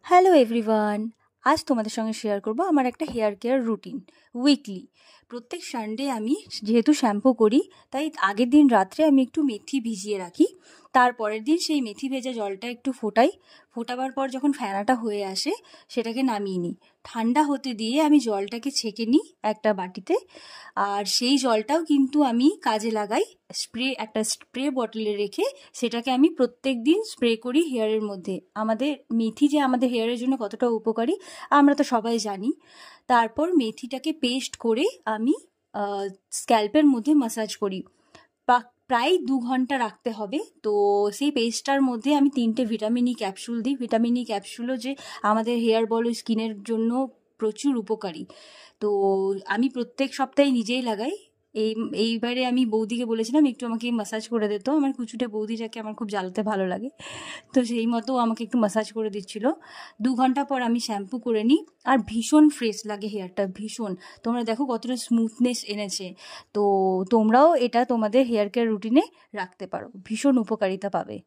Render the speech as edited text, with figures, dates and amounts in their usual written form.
Hello everyone, আজ তোমাদের সঙ্গে শেয়ার করব আমার একটা হেয়ার কেয়ার রুটিন উইকলি। প্রত্যেক সানডে আমি যেহেতু শ্যাম্পু করি, তাই আগের দিন রাত্রে আমি একটু মেথি ভিজিয়ে রাখি। তারপরের দিন সেই মেথি ভেজা জলটা একটু ফোটাবার পর যখন ফেনাটা হয়ে আসে সেটাকে নামিয়ে নিই। ঠান্ডা হতে দিয়ে আমি জলটাকে ছেঁকে নিই একটা বাটিতে। আর সেই জলটাও কিন্তু আমি কাজে লাগাই, একটা স্প্রে বটলে রেখে সেটাকে আমি প্রত্যেক দিন স্প্রে করি হেয়ারের মধ্যে। আমাদের মেথি যে আমাদের হেয়ারের জন্য কতটা উপকারী আমরা তো সবাই জানি। তারপর মেথিটাকে পেস্ট করে আমি স্ক্যাল্পের মধ্যে মাসাজ করি। প্রায় 2 ঘন্টা রাখতে হবে। তো সেই পেস্টটার মধ্যে আমি 3টে ভিটামিন ই ক্যাপসুল দিই। ভিটামিন ই ক্যাপসুলও যে আমাদের হেয়ার বলো স্কিনের জন্য প্রচুর উপকারী। তো আমি প্রত্যেক সপ্তাহে নিজেই লাগাই। এইবারে আমি বৌদিকে বলেছিলাম একটু আমাকে মাসাজ করে দিত। আমার কুচুটে বৌদিটাকে আমার খুব জ্বালাতে ভালো লাগে, তো সেই মতো আমাকে একটু মাসাজ করে দিচ্ছিল। 2 ঘন্টা পর আমি শ্যাম্পু করে নিই। আর ভীষণ ফ্রেশ লাগে হেয়ারটা, ভীষণ। তোমরা দেখো কতটা স্মুথনেস এনেছে। তো তোমরাও এটা তোমাদের হেয়ার কেয়ার রুটিনে রাখতে পারো, ভীষণ উপকারিতা পাবে।